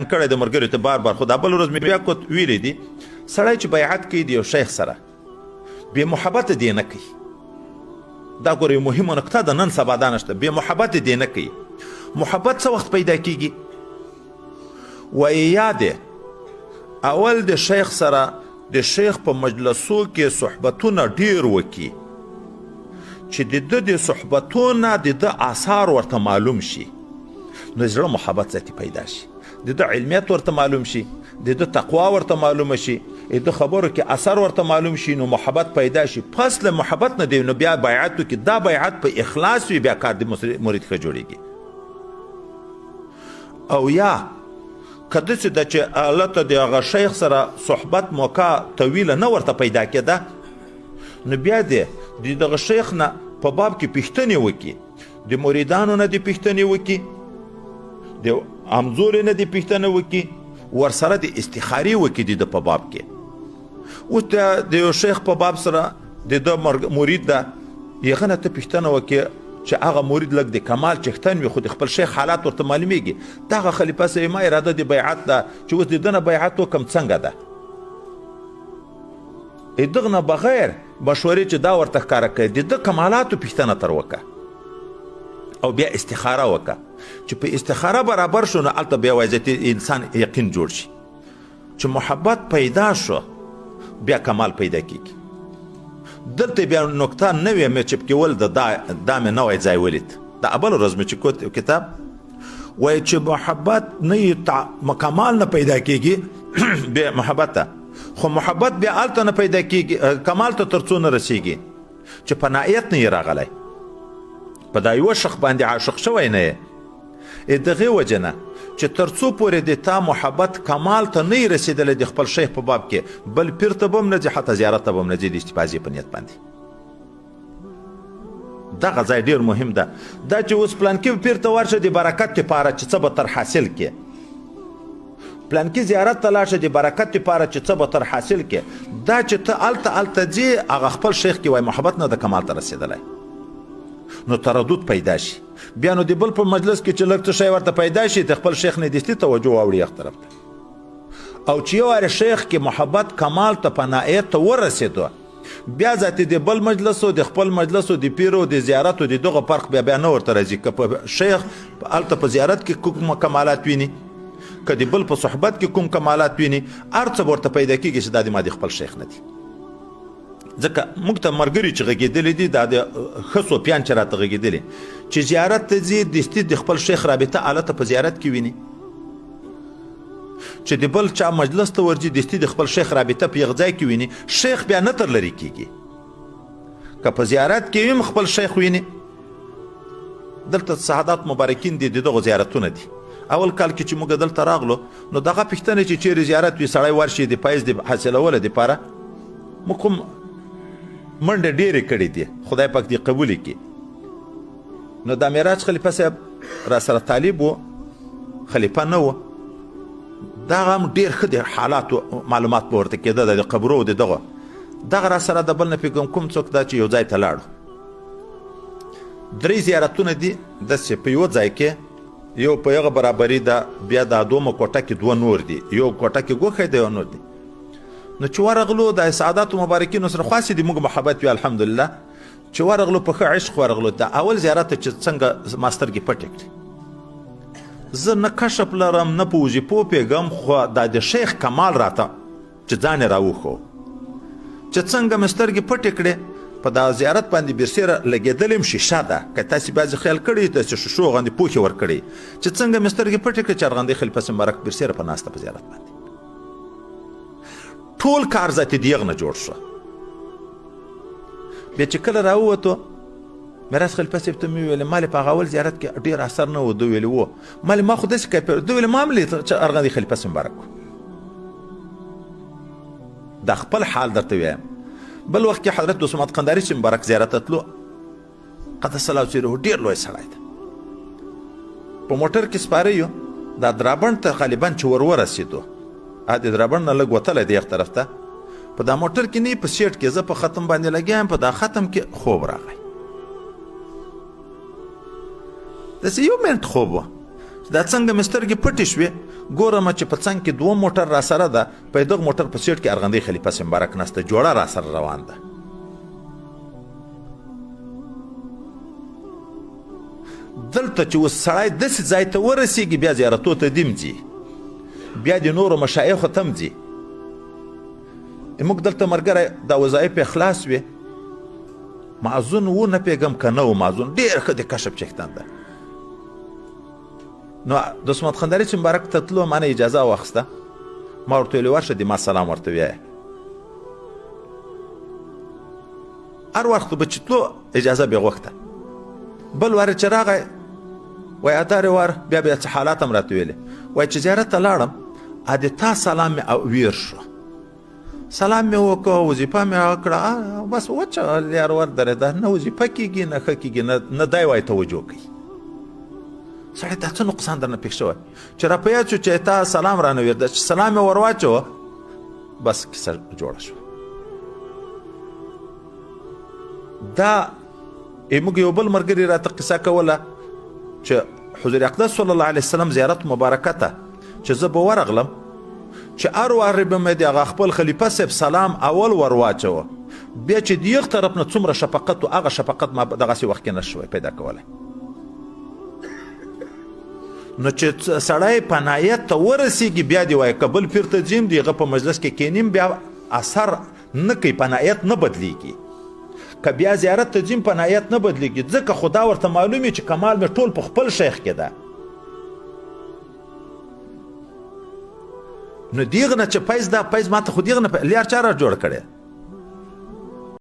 کړی د ملګرو ته بار بار خو دا بل ورځ مې بیا کوت ویلی دي سړی چې بیعت کوي د یو شیخ سره بې محبت دې نه کوي. دا ګوره یو مهمه نقطه ده نن سبا دا نشته. بې محبت دې نه کوي. محبت څه وخت پیدا کیږي؟ وایي یادې اول د شیخ سره د شیخ په مجلسو کې صحبتونه ډیر وکړي چې د ده د صحبتونه د ده آثار ورته معلوم شي نو زړه محبت ذاتي پیدا شي، د ده علمیت ورته معلوم شي، د ده تقوا ورته معلومه شي، د ده خبرو کې اثر ورته معلوم شي، نو محبت پیدا شي. پس له محبت نه دی نو بیا بیعت وکړي. دا بیعت په اخلاص وي بیا کار د مرید ښه جوړیږي. او یا که داسې ده چې هلته د هغه شیخ سره صحبت موقع طویله نه ورته پیدا کېده نو بیا دی د دغه شیخ نه په باب کې پوښتنې وکړي، د مریدانو نه دې پوښتنې وکړي، د همزورې نه دې پوښتنه وکړي، ورسره د استخاري وکړي د په باب کې. اوس د یو شیخ په باب سره د ده مرید ده هغه نه ته پوښتنه وکړي چې هغه مرید لږ د کمال چښتن وي خو د خپل شیخ حالات ورته معلومیږي. دغه خلیفه صاحب ما اراده د بیعت ده چې اوس د ده نه بیعت وکړم څنګه ده، د دغه نه بغیر مشورې چې دا ورته ښکاره کوي د ده کمالاتو پوښتنه تر وکړه او بیا استخاره وکړه چې په استخاره برابر شو نو هلته بیا وایي انسان یقین جوړ شي چې محبت پیدا شو بیا کمال پیدا کیږي. دلته بیا نکته نوې مې چپکول دا مې نوی ځای ولید. د اول ورځ مې چې کوت کتاب وایي چې محبت نه کمال نه پیدا کیږي بیا محبت ته، خو محبت بیا هلته نه پیدا کیږي کمال ته تر څو نه رسیږي چې په نایت نه یې راغلی، په دا یوه شخص باندې عاشق شوی نه یې دغې وجه نه چې تر څو پورې د تا محبت کمال ته نه یې رسېدلی د خپل شیخ په باب کې بل پیر ته به هم نه ځي حتی زیارت ته به هم نه ځي د استفاضې په نیت باندې. دغه ځای ډېر مهم ده. دا چې اوس پلانکي پیر ته ورشه د برکت دپاره چې څه به تر حاصل کړي، پلانکي زیارت ته لاړ شه د برکت دپاره چې څه به تر حاصل کړي، دا چې ته هلته ځې هغه خپل شیخ کې وایي محبت نه د کمال ته رسېدلی نو تردد پیدا شي. بیا نو د بل په مجلس کې چې لږ څه شی ورته پیدا شي د خپل شیخ نه دستي توجه واوړي یخ طرف ته. او چې یو وارې شیخ کې محبت کمال ته په نایت ته ورسېدو بیا ذاتي د بل مجلس او د خپل مجلس او د پیر او د زیارت او د دغه فرق بیا نه ورته راځي. که په شیخ هلته په زیارت کې کوم کمالات ویني، که د بل په صحبت کې کوم کمالات ویني، هر څه ورته پیدا کېږي چې دا د ما د خپل شیخ نه دي. ځکه موږ ته ملګري چې غږېدلي دي دا د ښه صوفیان چې راته غږېدلي چې زیارت ته ځي دستي د خپل شیخ رابطه هلته په زیارت کې ویني، چې د بل چا مجلس ته ورځي دستي د خپل شیخ رابطه په یغ ځای کې ویني، شیخ بیا نه تر لرې کېږي. که په زیارت کې هم خپل شیخ ویني. دلته سعادت مبارکین دي د دغو زیارتونه دي. اول کال کې چې موږ دلته راغلو نو دغه پوښتنه چې چیرې زیارت وي سړی ورشي د فیض د حاصلولو دپاره موږ کوم منډه ډېرې کړې دي خدای پاک دې قبولې کړي. نو دا معراج خلیفه صاحب را سره طالب و، خلیفه نه و، دغه هم ډېر ښه د حالاتو معلومات به ورته کېده د قبرو د دغه را سره د بل نه فکر کوم څوک دا چې یو ځای ته لاړو. 3 زیارتونه دي داسې په یوه ځای کې، یو په یغه برابري ده، بیا دا دومه کوټه کې 2 نور دي، یو کوټه کې ګوښی دی یو نور دی. نو چې ورغلو د سعادتو مبارکینو سره خاصې د موږ محبت وي الحمدلله، چې ورغلو په ښه عشق ورغلو. د اول زیارت ته چې څنګه ما سترګې پټې کړې زه نه کشف لرم نه په وظیفو پوهېږم، خو دا د شیخ کمال راته چې ځان یې راوښو چې څنګه مې سترګې پټې کړې په دا زیارت باندې برسېره لګېدلې م شیشه ده. که تاسې بعضې خیال کړی داسې شیشو غوندې پوښې ورکړی چې څنګه مې سترګې پټې کړې چې ارغندې خلیفه صاحب مبارک برسېره په ناسته په زیارت باندې ټول کار ذاتي د یغ نه جوړ شو. بیا چې کله راووتو میراث خلیفه صاحب ته مې وویل مالې په هغه اول زیارت کې ډېر اثر نه و. ده ویلې و مالې ما خو داسې کیفیت ده ویلې ما هم لید چې ارغندې خلیفه صاحب مبارک دا خپل حال درته وایم. بل وخت کې حضرت دوست محمد قنداري چې مبارک زیارت ته تلو قدس الله سیره ډېر لوی سړی ده، په موټر کې سپاره یو دا درابڼ ته غالبا چې ورورسېدو د درابڼ نه لږ وتلی دی یخ طرف ته په دا موټر کې نه په سیټ کې زه په ختم باندې لګیا یم، په دا ختم کې خوب راغی. داسې یو منټ خوب و دا څنګه مې سترګې پټې شوې ګورم چې په څنګ کې 2 موټر را سره ده په دغه موټر په سیټ کې ارغندې خلیفه سي مبارک نسته جوړه را سره روان ده دلته چې اوس سړی داسې ځای ته ورسېږي بیا زیارتو ته دیم ځي بیا د نورو مشایخو ته هم ځي موږ دلته ملګری دا وظایف یې خلاص وې معذون و نه پوهېږم که نه و معذون ډېر ښه د کشف چښتن ده نو د عصمت خندري چې مبارک ته تلو ما نه اجازه واخیسته ما ورته ویلې ورشه د ما سلام ورته ویایه هر وخت به چې تلو اجازه بې غوښته بل وار چې راغی وایي ادارې وار بیا بیا څه حالات هم راته ویلې وایي چې زیارت ته لاړم د تا سلام مې ویر شو سلام مې وکړه وظیفه مې وکړه بس وچه لیار ور درېده نه وظیفه کېږي نه ښه کېږي نه دی وایي توجه کوي سړی دا څه نقصان درنه پېښ شوی چې را په یاد شو چې تا سلام رانه ویرده چې سلام مې ور واچوه بس کیسه جوړه شوه دا موږ یو بل ملګري راته قصه کوله چې حضور اقدس صلی الله علیه وسلم زیارت مبارکه ته چې زه به ورغلم چې هر وار به مې د هغه خپل خلیفه صاحب سلام اول ور واچوه بیا چې د یو طرف نه څومره شفقت و هغه شفقت ما دغسې وخت کې نه شوی پیدا کولی نو چې سړی پنایت ته ورسېږي بیا دې وایي که بل پیر ته ځیم د هغه په مجلس کې کینیم بیا اثر نه کوي پنایت نه بدلیږي که بیا زیارت ته ځیم پنایت نه بدلیږي ځکه خدا ورته معلوم وي چې کمال مې ټول په خپل شیخ کې ده نو دیغه نه چې پیز دا پیز ما ته خو دیغه نه لیار چا را جوړ کړی